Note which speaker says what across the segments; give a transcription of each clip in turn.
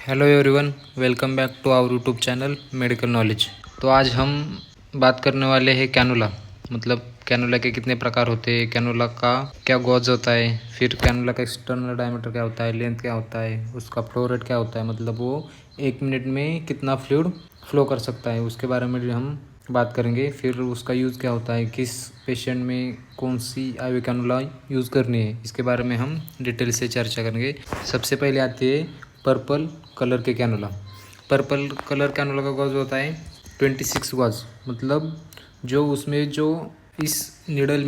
Speaker 1: Hello everyone, welcome back to our YouTube channel medical knowledge. तो आज हम बात करने वाले हैं कैनुला। मतलब कैनुला के कितने प्रकार होते हैं, कैनुला का क्या गॉज होता है, फिर कैनुला का एक्सटर्नल डायमीटर क्या होता है, लेंथ क्या होता है, उसका फ्लो रेट क्या होता है, मतलब वो 1 मिनट में कितना फ्लूइड फ्लो कर सकता है, उसके बारे में हम बात करेंगे। फिर उसका यूज़ क्या होता है, किस पेशेंट में कौन सी आईवी कैनुला यूज़ करनी है, इसके बारे में हम डिटेल से चर्चा करेंगे। सबसे पहले आती है पर्पल कलर के कैनुला। पर्पल कलर कैनुला का गॉज होता है 26 गॉज। मतलब जो उसमें जो इस निडल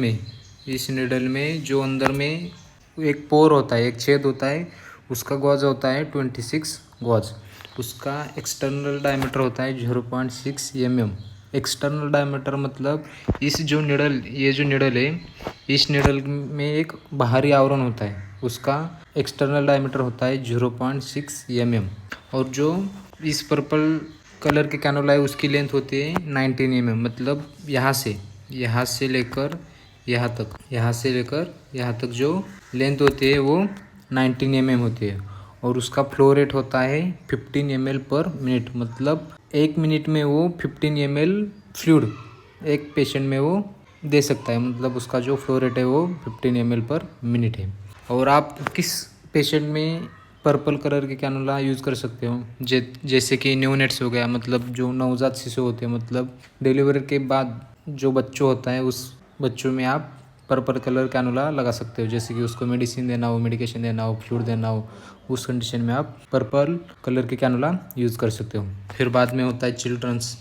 Speaker 1: में जो अंदर में एक पोर होता है, एक छेद होता है, उसका गॉज होता है 26 गॉज। उसका एक्सटर्नल डायमीटर होता है 0.6 mm। एक्सटर्नल डायमीटर मतलब ये जो निडल है, इस निडल में एक बाहरी आवरण होता है, उसका एक्सटर्नल डायमीटर होता है 0.6 mm। और जो इस पर्पल कलर के कैनुला है उसकी लेंथ होती है 19 mm। मतलब यहाँ से लेकर यहाँ तक जो लेंथ होती है वो 19 mm होती है। और उसका फ्लो रेट होता है 15 ml पर मिनट। मतलब 1 मिनट में वो 15 ml फ्लूइड एक पेशेंट में वो दे सकता है। मतलब उसका जो फ्लो रेट है वो 15 ml पर मिनट है। और आप किस पेशेंट में पर्पल कलर के कैनुला यूज़ कर सकते हो, जैसे कि न्यूनेट्स हो गया, मतलब जो नवजात शिशु होते हैं, मतलब डिलीवरी के बाद जो बच्चों होता है उस बच्चों में आप पर्पल कलर कैनुला लगा सकते हो। जैसे कि उसको मेडिसिन देना हो, मेडिकेशन देना हो, फ्लूइड देना हो, उस कंडीशन में आप पर्पल कलर के कैनुला यूज़ कर सकते हो। फिर बाद में होता है चिल्ड्रंस।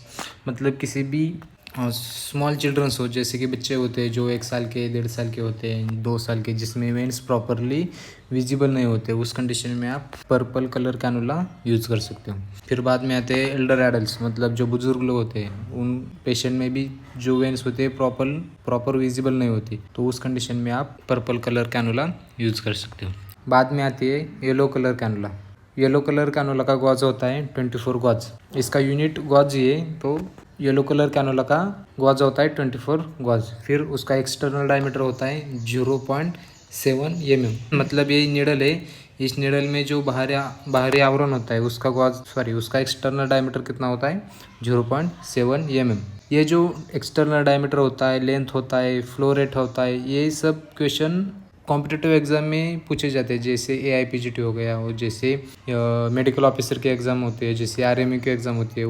Speaker 1: मतलब किसी भी स्मॉल चिल्ड्रंस हो, जैसे कि बच्चे होते हैं जो 1 साल के, 1.5 साल के होते हैं, 2 साल के, जिसमें वेन्स प्रॉपरली विजिबल नहीं होते, उस कंडीशन में आप पर्पल कलर कैनुला यूज़ कर सकते हो। फिर बाद में आते हैं एल्डर एडल्ट्स। मतलब जो बुजुर्ग लोग होते हैं उन पेशेंट में भी जो वेन्स होते हैं प्रॉपर विजिबल नहीं होती, तो उस कंडीशन में आप पर्पल कलर कैनुला यूज़ कर सकते हो। बाद में आती है yellow colour cannula. Yellow colour cannula का गॉज होता है 24 गॉज। इसका यूनिट गॉज ही है, तो येलो कलर कैनुला का गॉज होता है 24 गॉज। फिर उसका एक्सटर्नल डायमीटर होता है 0.7 mm। मतलब ये निडल है, इस निडल में जो बाहरी आवरण होता है उसका एक्सटर्नल डायमीटर कितना होता है 0.7 mm। ये जो एक्सटर्नल डायमीटर होता है, लेंथ होता है, फ्लो रेट होता है, ये सब क्वेश्चन कॉम्पिटिटिव एग्जाम में पूछे जाते हैं। जैसे AIPGT हो गया, और जैसे मेडिकल ऑफिसर के एग्ज़ाम होते हैं, जैसे RME की एग्ज़ाम होती है,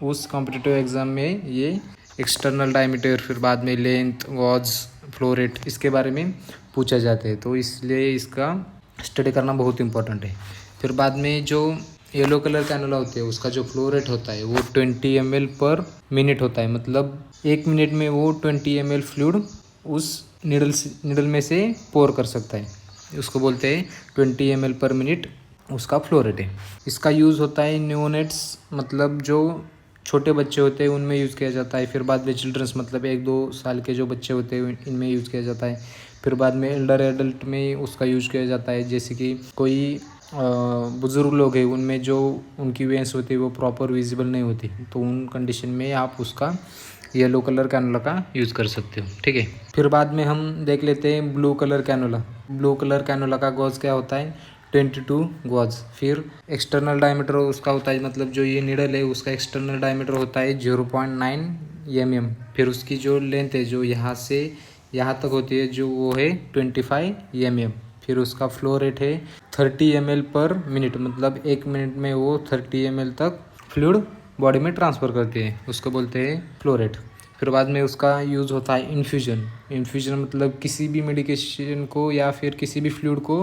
Speaker 1: उस कॉम्पिटिटिव एग्ज़ाम में ये एक्सटर्नल डायमीटर, फिर बाद में लेंथ, गॉज, फ्लो रेट, इसके बारे में पूछा जाता है। तो इसलिए इसका स्टडी करना बहुत इंपॉर्टेंट है। फिर बाद में जो येलो कलर कैनुला होते हैं उसका जो फ्लो रेट होता है वो 20 ml पर मिनट होता है। मतलब 1 मिनट में वो 20 ml फ्लूइड उस निडल में से पोर कर सकता है। उसको बोलते हैं 20 ml पर मिनट उसका फ्लो रेट है। इसका यूज़ होता है न्यूनेट्स, मतलब जो छोटे बच्चे होते हैं उनमें यूज़ किया जाता है। फिर बाद में चिल्ड्रंस, मतलब 1-2 साल के जो बच्चे होते हैं इनमें यूज़ किया जाता है। फिर बाद में एल्डर एडल्ट में उसका यूज़ किया जाता है। जैसे कि कोई बुज़ुर्ग लोग हैं, उनमें जो उनकी वेंस होती है वो प्रॉपर विजिबल नहीं होती, तो उन कंडीशन में आप उसका येलो कलर कैनुला का यूज़ कर सकते हो। ठीक है। फिर बाद में हम देख लेते हैं blue colour cannula. Blue colour cannula का गॉज क्या होता है 22 गॉज। फिर एक्सटर्नल डायमीटर उसका होता है, मतलब जो ये नीडल है उसका एक्सटर्नल डायमीटर होता है 0.9 mm। फिर उसकी जो लेंथ है जो यहाँ से यहाँ तक होती है जो वो है 25 mm। फिर उसका फ्लो रेट है 30 ml पर मिनट। मतलब 1 मिनट में वो 30 ml तक फ्लूइड बॉडी में ट्रांसफ़र करती है, उसको बोलते हैं फ्लो रेट। फिर बाद में उसका यूज़ होता है इन्फ्यूजन। मतलब किसी भी मेडिकेशन को या फिर किसी भी फ्लूइड को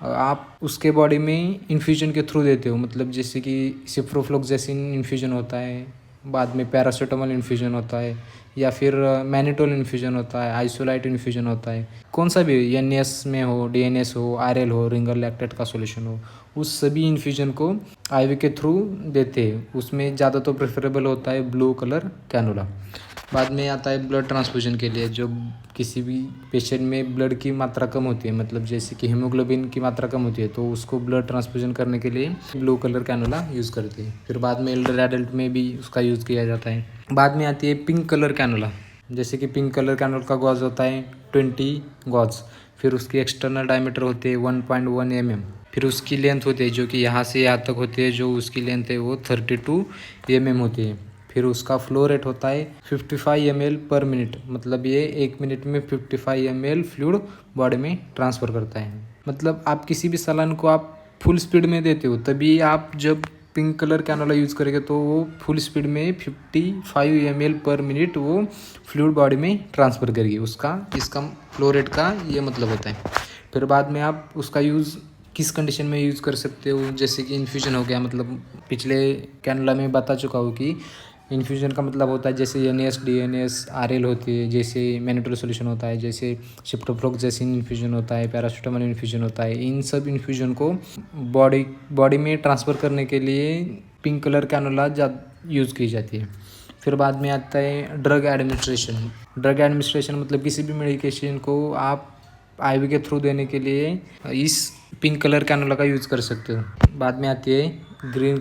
Speaker 1: आप उसके बॉडी में इन्फ्यूजन के थ्रू देते हो। मतलब जैसे कि सिप्रोफ्लोक्सेसिन इन्फ्यूजन होता है, बाद में पैरासीटामोल इन्फ्यूजन होता है, या फिर मैनिटोल इन्फ्यूजन होता है, आइसोलाइट इन्फ्यूजन होता है। कौन सा भी NS में हो, DNS हो, RL हो, रिंगर लैक्टेट का सॉल्यूशन हो, उस सभी इन्फ्यूजन को IV के थ्रू देते हैं। उसमें ज़्यादा तो प्रेफरेबल होता है ब्लू कलर कैनुला। बाद में आता है ब्लड ट्रांसफ्यूजन के लिए। जो किसी भी पेशेंट में ब्लड की मात्रा कम होती है, मतलब जैसे कि हीमोग्लोबिन की मात्रा कम होती है, तो उसको ब्लड ट्रांसफ्यूजन करने के लिए ब्लू कलर कैनुला यूज़ करते हैं। फिर बाद में एल्डर एडल्ट में भी उसका यूज़ किया जाता है। बाद में आती है पिंक कलर कैनुला। जैसे कि पिंक कलर कैनुला का गॉज होता है 20 गॉज। फिर उसकी एक्सटर्नल डायमीटर होती है 1.1 mm। फिर उसकी लेंथ होती है जो कि यहाँ से यहाँ तक होती है, जो उसकी लेंथ है वो 32 mm होती है। फिर उसका फ्लो रेट होता है 55 ml पर मिनट, मतलब ये 1 मिनट में 55 ml फ्लूइड बॉडी में ट्रांसफ़र करता है। मतलब आप किसी भी सलाइन को आप फुल स्पीड में देते हो, तभी आप जब पिंक कलर कैनोला यूज़ करेंगे तो वो फुल स्पीड में 55 ml पर मिनट वो फ्लूइड बॉडी में ट्रांसफ़र करेगी। इसका फ्लो रेट का ये मतलब होता है। फिर बाद में आप उसका यूज़ किस कंडीशन में यूज़ कर सकते हो, जैसे कि इन्फ्यूजन हो गया, मतलब पिछले कैनोला में बता चुका हूँ कि इन्फ्यूजन का मतलब होता है जैसे NAS DNAS RL होती है, जैसे मैनेटोरी सोल्यूशन होता है, जैसे सिप्टोफ्लोक्सेसिन इन्फ्यूजन होता है, पैरासीटामोल इन्फ्यूजन होता है। इन सब इन्फ्यूजन को बॉडी में ट्रांसफ़र करने के लिए पिंक कलर कैनोला यूज़ की जाती है। फिर बाद में आता है ड्रग एडमिनिस्ट्रेशन मतलब किसी भी मेडिकेशन को आप IV के थ्रू देने के लिए इस पिंक कलर कैनोला का यूज़ कर सकते हो। बाद में आती है ग्रीन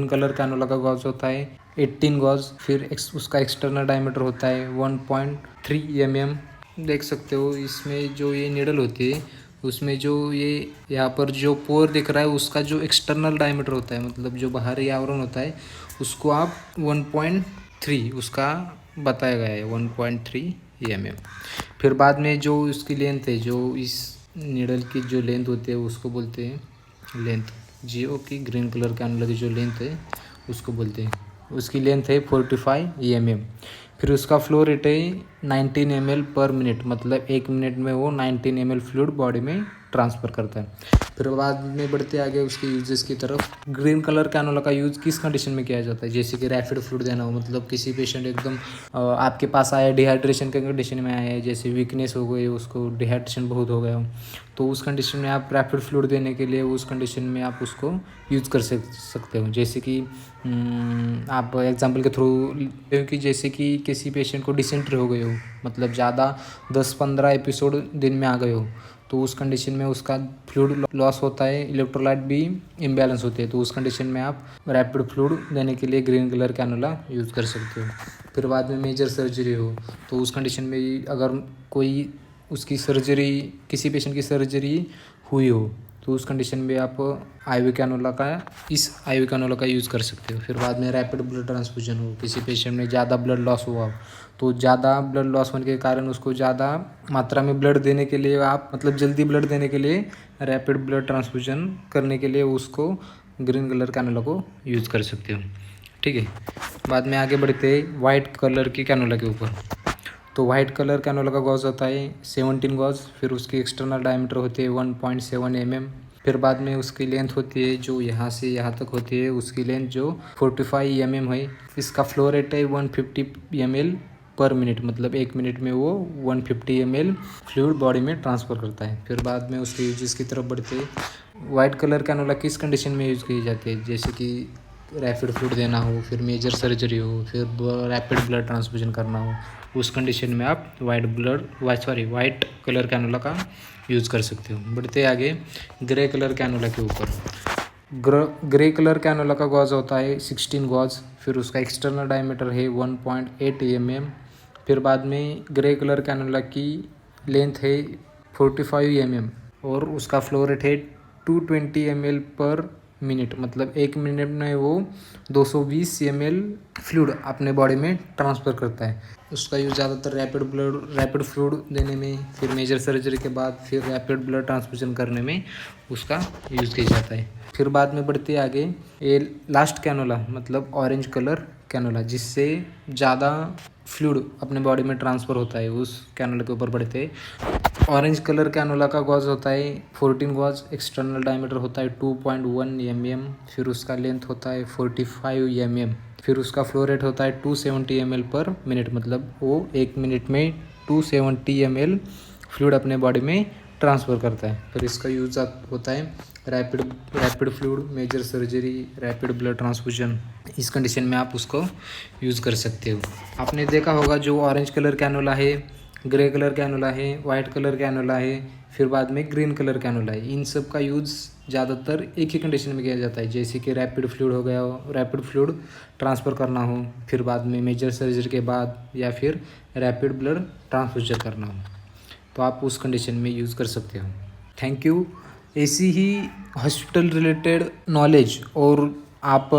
Speaker 1: कलर कैनोला का गॉज होता है 18 गॉज। फिर उसका एक्सटर्नल डायमीटर होता है 1.3 mm। देख सकते हो इसमें जो ये निडल होती है उसमें जो ये यहाँ पर जो पोर दिख रहा है उसका जो एक्सटर्नल डायमीटर होता है, मतलब जो बाहरी आवरण होता है, उसको आप 1.3 उसका बताया गया है 1.3 mm। फिर बाद में जो उसकी लेंथ है, जो इस निडल की जो लेंथ होती है उसको बोलते हैं लेंथ, जो कि ग्रीन कलर कैनोला की जो लेंथ है उसको बोलते हैं। उसकी लेंथ है 45 mm। फिर उसका फ्लो रेट है 19 ml पर मिनट, मतलब 1 मिनट में वो 19 ml फ्लूइड बॉडी में ट्रांसफ़र करता है। फिर बाद में बढ़ते आगे उसके यूजेस की तरफ। ग्रीन कलर कैनोला का यूज़ किस कंडीशन में किया जाता है, जैसे कि रैपिड फ्लूइड देना हो, मतलब किसी पेशेंट एकदम आपके पास आया डिहाइड्रेशन के कंडीशन में आया है, जैसे वीकनेस हो गई, उसको डिहाइड्रेशन बहुत हो गया हो, तो उस कंडीशन में आप रैपिड फ्लूइड देने के लिए उस कंडीशन में आप उसको यूज़ कर सकते हो। जैसे कि आप एग्जांपल के थ्रू, क्योंकि जैसे कि किसी पेशेंट को डिसेंट्री हो गई हो, मतलब ज़्यादा 10-15 एपिसोड दिन में आ गए हो, तो उस कंडीशन में उसका फ्लूइड लॉस होता है, इलेक्ट्रोलाइट भी इम्बैलेंस होते हैं, तो उस कंडीशन में आप रैपिड फ्लूइड देने के लिए ग्रीन कलर कैनोला यूज़ कर सकते हो। फिर बाद में मेजर सर्जरी हो तो उस कंडीशन में अगर कोई उसकी सर्जरी, किसी पेशेंट की सर्जरी हुई हो, तो उस कंडीशन में आप IV कैनोला का यूज़ कर सकते हो। फिर बाद में रैपिड ब्लड ट्रांसफ्यूजन हो, किसी पेशेंट में ज़्यादा ब्लड लॉस हुआ, तो ज़्यादा ब्लड लॉस होने के कारण उसको ज़्यादा मात्रा में ब्लड देने के लिए आप, मतलब जल्दी ब्लड देने के लिए रैपिड ब्लड ट्रांसफ्यूजन करने के लिए उसको ग्रीन कलर कैनोला को यूज़ कर सकते हो। ठीक है, बाद में आगे बढ़ते हैं वाइट कलर की कैनोला के ऊपर। तो वाइट कलर कैनोला का गॉज होता है 17 गॉज। फिर उसकी एक्सटर्नल डायमीटर होती है 1.7 mm। फिर बाद में उसकी लेंथ होती है जो यहाँ से यहाँ तक होती है, उसकी लेंथ जो 45 mm है। इसका फ्लो रेट है 150 ml पर मिनट, मतलब 1 मिनट में वो 150 ml फ्लूइड बॉडी में ट्रांसफ़र करता है। फिर बाद में उसके यूजेस की तरफ बढ़ते हैं। वाइट कलर कैनोला किस कंडीशन में यूज़ की जाती है, जैसे कि रैपिड फ्लूइड देना हो, फिर मेजर सर्जरी हो, फिर रैपिड ब्लड ट्रांसफ्यूजन करना हो, उस कंडीशन में आप वाइट कलर कैनोला का यूज़ कर सकते हो। बढ़ते आगे ग्रे कलर कैनोला के ऊपर। ग्रे कलर कैनोला का गॉज होता है 16 गॉज। फिर उसका एक्सटर्नल डायमीटर है 1.8 mm। फिर बाद में ग्रे कलर कैनोला की लेंथ है 45 mm और उसका फ्लो रेट है 220 ml पर मिनट, मतलब 1 मिनट में वो 220 ml फ्लूइड अपने बॉडी में ट्रांसफ़र करता है। उसका यूज़ ज़्यादातर रैपिड फ्लूइड देने में, फिर मेजर सर्जरी के बाद फिर रैपिड ब्लड ट्रांसफ्यूजन करने में उसका यूज़ किया जाता है। फिर बाद में बढ़ते आगे ये लास्ट कैनोला, मतलब ऑरेंज कलर कैनोला, जिससे ज़्यादा फ्लूइड अपने बॉडी में ट्रांसफ़र होता है, उस कैनोला के ऊपर बढ़ते। ऑरेंज कलर कैनोला का गॉज होता है 14 गॉज। एक्सटर्नल डायमीटर होता है 2.1 mm। फिर उसका लेंथ होता है 45 mm। फिर उसका फ्लो रेट होता है 270 ml पर मिनट, मतलब वो 1 मिनट में 270 ml फ्लूइड अपने बॉडी में ट्रांसफ़र करता है। फिर इसका यूज़ होता है rapid fluid, major surgery, rapid blood transfusion, इस कंडीशन में आप उसको यूज़ कर सकते हो। आपने देखा होगा जो ऑरेंज कलर कैनोला है, ग्रे कलर कैनोला है, वाइट कलर कैनोला है, फिर बाद में ग्रीन कलर कैनोला है, इन सब का यूज़ ज़्यादातर एक ही कंडीशन में किया जाता है, जैसे कि रैपिड फ्लूइड हो गया हो, रैपिड फ्लूइड ट्रांसफ़र करना हो, फिर बाद में मेजर सर्जरी के बाद, या फिर रैपिड ब्लड ट्रांसफ्यूजन करना हो। तो आप उस कंडीशन में यूज़ कर सकते हो। Thank you. ऐसी ही हॉस्पिटल रिलेटेड नॉलेज और आप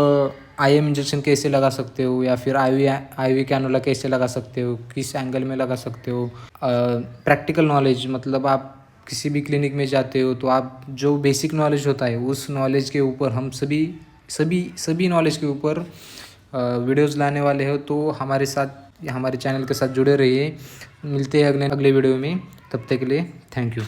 Speaker 1: IM इंजेक्शन कैसे लगा सकते हो या फिर IV कैनुला कैसे लगा सकते हो, किस एंगल में लगा सकते हो, प्रैक्टिकल नॉलेज मतलब आप किसी भी क्लिनिक में जाते हो तो आप जो बेसिक नॉलेज होता है उस नॉलेज के ऊपर हम सभी नॉलेज के ऊपर वीडियोज़ लाने वाले हो। तो हमारे साथ हमारे चैनल के साथ जुड़े रहिए। मिलते हैं अगले वीडियो में, तब तक के लिए थैंक यू।